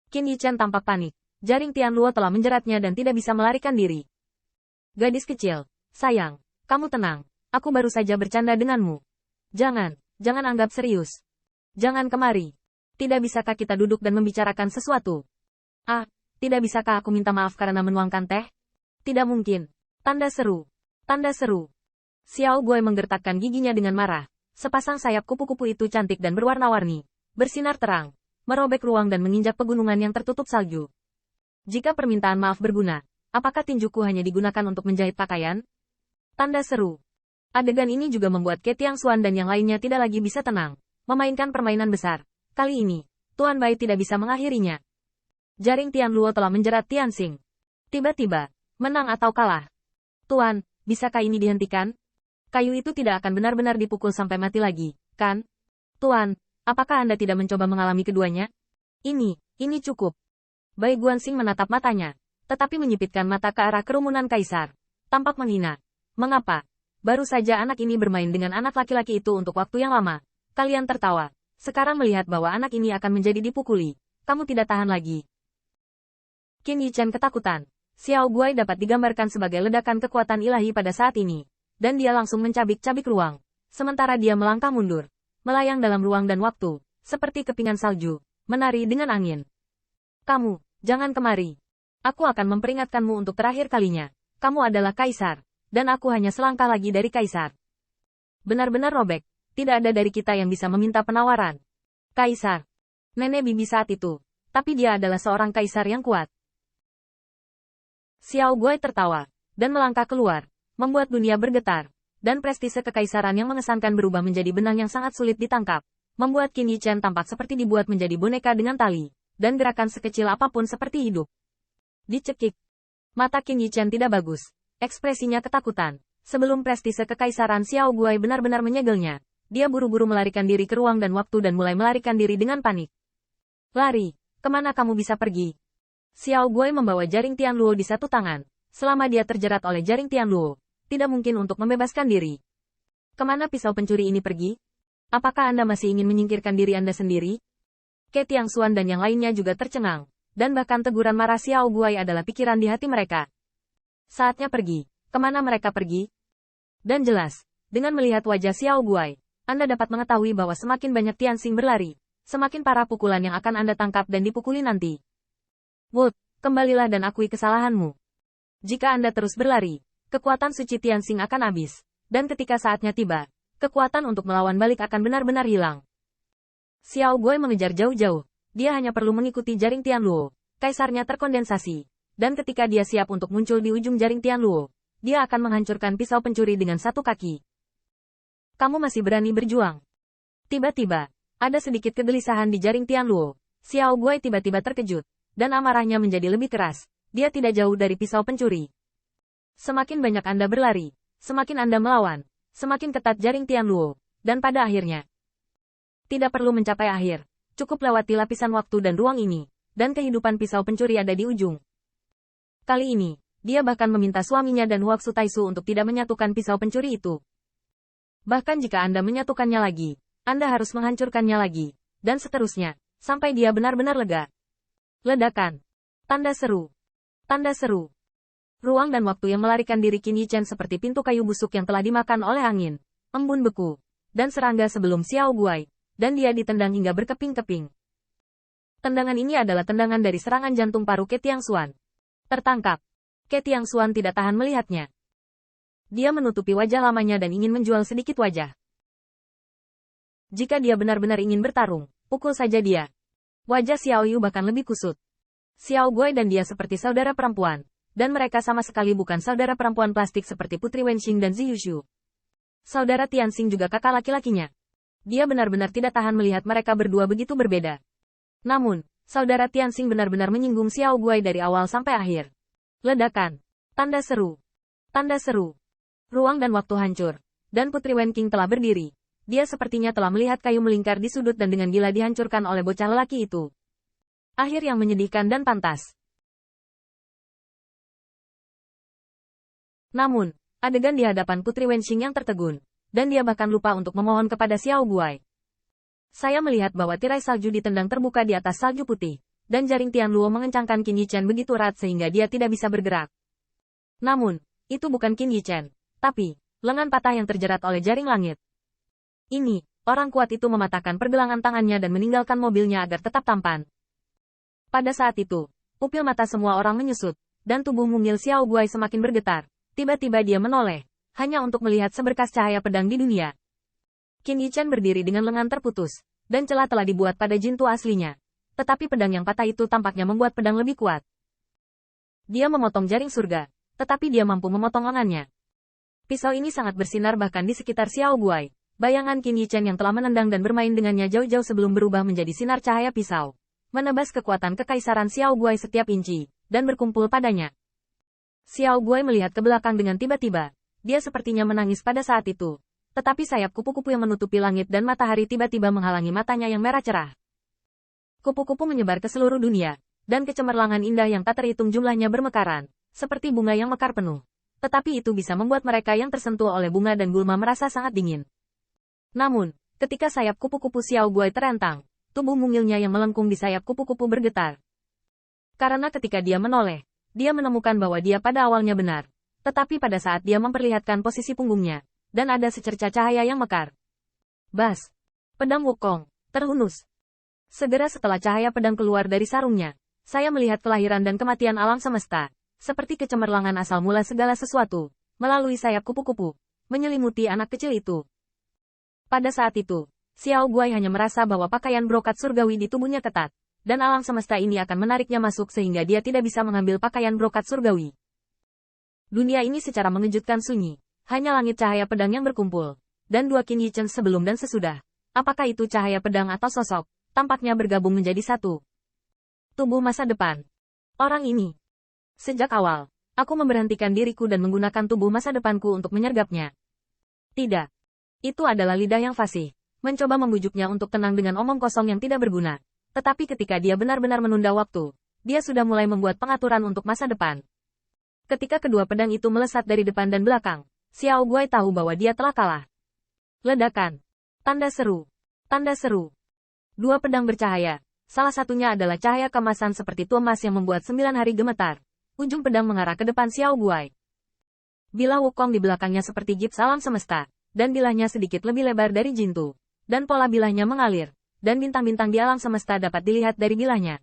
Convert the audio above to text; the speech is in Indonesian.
Qin Yichen tampak panik. Jaring Tianluo telah menjeratnya dan tidak bisa melarikan diri. Gadis kecil, sayang, kamu tenang. Aku baru saja bercanda denganmu. Jangan anggap serius. Jangan kemari. Tidak bisakah kita duduk dan membicarakan sesuatu? Ah, tidak bisakah aku minta maaf karena menuangkan teh? Tidak mungkin. Tanda seru. Tanda seru. Xiao Guai menggertakkan giginya dengan marah. Sepasang sayap kupu-kupu itu cantik dan berwarna-warni. Bersinar terang. Merobek ruang dan menginjak pegunungan yang tertutup salju. Jika permintaan maaf berguna, apakah tinjuku hanya digunakan untuk menjahit pakaian? Tanda seru. Adegan ini juga membuat Ke Tiangxuan dan yang lainnya tidak lagi bisa tenang. Memainkan permainan besar. Kali ini, Tuan Bai tidak bisa mengakhirinya. Jaring Tianluo telah menjerat Tianxing. Tiba-tiba, menang atau kalah. Tuan, bisakah ini dihentikan? Kayu itu tidak akan benar-benar dipukul sampai mati lagi, kan? Tuan, apakah Anda tidak mencoba mengalami keduanya? Ini cukup. Bai Guanxing menatap matanya, tetapi menyipitkan mata ke arah kerumunan kaisar. Tampak menghina. Mengapa? Baru saja anak ini bermain dengan anak laki-laki itu untuk waktu yang lama. Kalian tertawa. Sekarang melihat bahwa anak ini akan menjadi dipukuli. Kamu tidak tahan lagi. Qin Yichen ketakutan. Xiao Guai dapat digambarkan sebagai ledakan kekuatan ilahi pada saat ini. Dan dia langsung mencabik-cabik ruang. Sementara dia melangkah mundur. Melayang dalam ruang dan waktu. Seperti kepingan salju. Menari dengan angin. Kamu, jangan kemari. Aku akan memperingatkanmu untuk terakhir kalinya. Kamu adalah kaisar. Dan aku hanya selangkah lagi dari kaisar. Benar-benar robek. Tidak ada dari kita yang bisa meminta penawaran. Kaisar. Nenek bibi saat itu. Tapi dia adalah seorang kaisar yang kuat. Xiao Guai tertawa. Dan melangkah keluar. Membuat dunia bergetar. Dan prestise kekaisaran yang mengesankan berubah menjadi benang yang sangat sulit ditangkap. Membuat Qin Yichen tampak seperti dibuat menjadi boneka dengan tali. Dan gerakan sekecil apapun seperti hidup. Dicekik. Mata Qin Yichen tidak bagus. Ekspresinya ketakutan. Sebelum prestise kekaisaran Xiao Guai benar-benar menyegelnya. Dia buru-buru melarikan diri ke ruang dan waktu dan mulai melarikan diri dengan panik. Lari, kemana kamu bisa pergi? Xiao Guai membawa jaring Tianluo di satu tangan. Selama dia terjerat oleh jaring Tianluo, tidak mungkin untuk membebaskan diri. Kemana pisau pencuri ini pergi? Apakah Anda masih ingin menyingkirkan diri Anda sendiri? Ke Tiangxuan dan yang lainnya juga tercengang. Dan bahkan teguran marah Xiao Guai adalah pikiran di hati mereka. Saatnya pergi. Kemana mereka pergi? Dan jelas, dengan melihat wajah Xiao Guai, Anda dapat mengetahui bahwa semakin banyak Tianxing berlari, semakin parah pukulan yang akan Anda tangkap dan dipukuli nanti. Wood, kembalilah dan akui kesalahanmu. Jika Anda terus berlari, kekuatan suci Tianxing akan habis. Dan ketika saatnya tiba, kekuatan untuk melawan balik akan benar-benar hilang. Xiao Guai mengejar jauh-jauh. Dia hanya perlu mengikuti jaring Tianluo. Kaisarnya terkondensasi. Dan ketika dia siap untuk muncul di ujung jaring Tianluo, dia akan menghancurkan pisau pencuri dengan satu kaki. Kamu masih berani berjuang. Tiba-tiba, ada sedikit kegelisahan di jaring Tianluo. Xiao Guai tiba-tiba terkejut. Dan amarahnya menjadi lebih keras. Dia tidak jauh dari pisau pencuri. Semakin banyak Anda berlari, semakin Anda melawan, semakin ketat jaring Tianluo. Dan pada akhirnya, tidak perlu mencapai akhir. Cukup lewati lapisan waktu dan ruang ini. Dan kehidupan pisau pencuri ada di ujung. Kali ini, dia bahkan meminta suaminya dan Huangsu Taisu untuk tidak menyatukan pisau pencuri itu. Bahkan jika Anda menyatukannya lagi, Anda harus menghancurkannya lagi. Dan seterusnya, sampai dia benar-benar lega. Ledakan. Tanda seru. Tanda seru. Ruang dan waktu yang melarikan diri Qin Yichen seperti pintu kayu busuk yang telah dimakan oleh angin, embun beku, dan serangga sebelum Xiao Guai, dan dia ditendang hingga berkeping-keping. Tendangan ini adalah tendangan dari serangan jantung paru Ke Tiangxuan. Tertangkap. Ke Tiangxuan tidak tahan melihatnya. Dia menutupi wajah lamanya dan ingin menjual sedikit wajah. Jika dia benar-benar ingin bertarung, pukul saja dia. Wajah Xiao Yu bahkan lebih kusut. Xiao Guai dan dia seperti saudara perempuan. Dan mereka sama sekali bukan saudara perempuan plastik seperti Putri Wenxing dan Ziyushu. Saudara Tianxing juga kakak laki-lakinya. Dia benar-benar tidak tahan melihat mereka berdua begitu berbeda. Namun, saudara Tianxing benar-benar menyinggung Xiao Guai dari awal sampai akhir. Ledakan. Tanda seru. Tanda seru. Ruang dan waktu hancur. Dan Putri Wenxing telah berdiri. Dia sepertinya telah melihat kayu melingkar di sudut dan dengan gila dihancurkan oleh bocah lelaki itu. Akhir yang menyedihkan dan pantas. Namun, adegan di hadapan Putri Wenxing yang tertegun. Dan dia bahkan lupa untuk memohon kepada Xiao Guai. Saya melihat bahwa tirai salju ditendang terbuka di atas salju putih. dan jaring Tianluo mengencangkan Qin Yichen begitu erat sehingga dia tidak bisa bergerak. Namun, itu bukan Qin Yichen, tapi lengan patah yang terjerat oleh jaring langit. Ini, orang kuat itu mematahkan pergelangan tangannya dan meninggalkan mobilnya agar tetap tampan. Pada saat itu, pupil mata semua orang menyusut, dan tubuh mungil Xiao Guai semakin bergetar. Tiba-tiba dia menoleh, hanya untuk melihat seberkas cahaya pedang di dunia. Qin Yichen berdiri dengan lengan terputus, dan celah telah dibuat pada jintu aslinya. Tetapi pedang yang patah itu tampaknya membuat pedang lebih kuat. Dia memotong jaring surga, tetapi dia mampu memotong lengannya. Pisau ini sangat bersinar bahkan di sekitar Xiao Guai. Bayangan Qin Yichen yang telah menendang dan bermain dengannya jauh-jauh sebelum berubah menjadi sinar cahaya pisau. Menebas kekuatan kekaisaran Xiao Guai setiap inci, dan berkumpul padanya. Xiao Guai melihat ke belakang dengan tiba-tiba. Dia sepertinya menangis pada saat itu. Tetapi sayap kupu-kupu yang menutupi langit dan matahari tiba-tiba menghalangi matanya yang merah cerah. Kupu-kupu menyebar ke seluruh dunia, dan kecemerlangan indah yang tak terhitung jumlahnya bermekaran, seperti bunga yang mekar penuh. Tetapi itu bisa membuat mereka yang tersentuh oleh bunga dan gulma merasa sangat dingin. Namun, ketika sayap kupu-kupu Xiao Guai terentang, tubuh mungilnya yang melengkung di sayap kupu-kupu bergetar. Karena ketika dia menoleh, dia menemukan bahwa dia pada awalnya benar. Tetapi pada saat dia memperlihatkan posisi punggungnya, dan ada secerca cahaya yang mekar. Bas! Pedang Wukong, terhunus. Segera setelah cahaya pedang keluar dari sarungnya, saya melihat kelahiran dan kematian alam semesta, seperti kecemerlangan asal mula segala sesuatu, melalui sayap kupu-kupu, menyelimuti anak kecil itu. Pada saat itu, Xiao Guai hanya merasa bahwa pakaian brokat surgawi di tubuhnya ketat, dan alam semesta ini akan menariknya masuk sehingga dia tidak bisa mengambil pakaian brokat surgawi. Dunia ini secara mengejutkan sunyi, hanya langit cahaya pedang yang berkumpul, dan dua Qin Yichen sebelum dan sesudah. Apakah itu cahaya pedang atau sosok, tampaknya bergabung menjadi satu. Tubuh masa depan. Orang ini. Sejak awal, aku memberhentikan diriku dan menggunakan tubuh masa depanku untuk menyergapnya. Tidak. Itu adalah lidah yang fasih, mencoba membujuknya untuk tenang dengan omong kosong yang tidak berguna. Tetapi ketika dia benar-benar menunda waktu, dia sudah mulai membuat pengaturan untuk masa depan. Ketika kedua pedang itu melesat dari depan dan belakang, Xiao Guai tahu bahwa dia telah kalah. Ledakan. Tanda seru. Tanda seru. Dua pedang bercahaya. Salah satunya adalah cahaya kemasan seperti tumas yang membuat 9 hari gemetar. Ujung pedang mengarah ke depan Xiao Guai. Bilah Wukong di belakangnya seperti gips alam semesta, dan bilahnya sedikit lebih lebar dari jintu. Dan pola bilahnya mengalir, dan bintang-bintang di alam semesta dapat dilihat dari bilahnya.